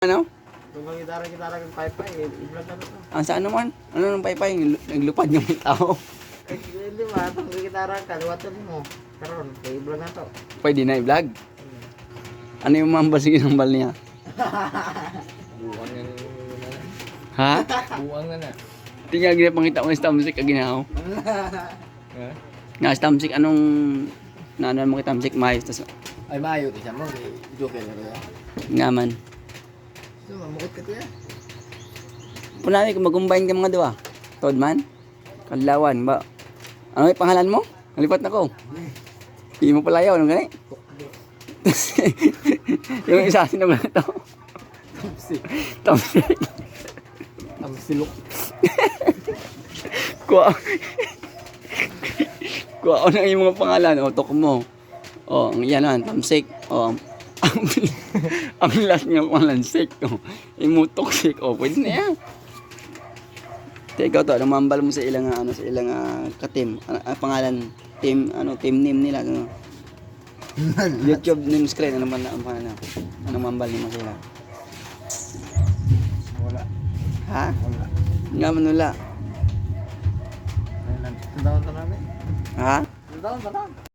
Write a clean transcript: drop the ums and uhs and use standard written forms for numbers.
Ano? Kung gitara-gitara ng paypay, i-vlog na ito. Ang saan naman? Ano nung paypay? Naglupad yung may tao. Eh, hindi ba? Itong gitara, kaliwatan mo. Karoon, i-vlog na ito. Pwede na i-vlog. Ano yung mambal? Sige ng bal niya. Buwang na na. Ha? Buwang na na. Tingnan gina pangita ko ng stamsik aginaw. Ha? Na stamsik anong naano mo kita stamsik mais tas Ay, maayo. Kasi mo, joke na ito. ngaman. Ito, mamukit ka ito yan. Punami kung mag-combine ka mga dua. Todman? Kadlawan ba? Ano yung pangalan mo? Nalipat na ko. Hindi mo pala yun, ano gani? Yung isa sino ba ito? Tamsik. Tamsik. Tamsilok. Kuha. Kuha ko na yung mga pangalan. O, tok mo. O, ang yan lang, tamsik. O, ang last niya pangalan, sik. O, imutok sik. O, pwede na yan. Ikaw to, namambal mo sa ilang, sa ilang ka-team. Pangalan, team, team name nila. Ano? YouTube name screen, ano man na ang pangalan? Anong mambal mo sila? Wala. Ha? Wala. Nga manula. Ayun lang. Tandaan ka namin. Ha? Tandaan.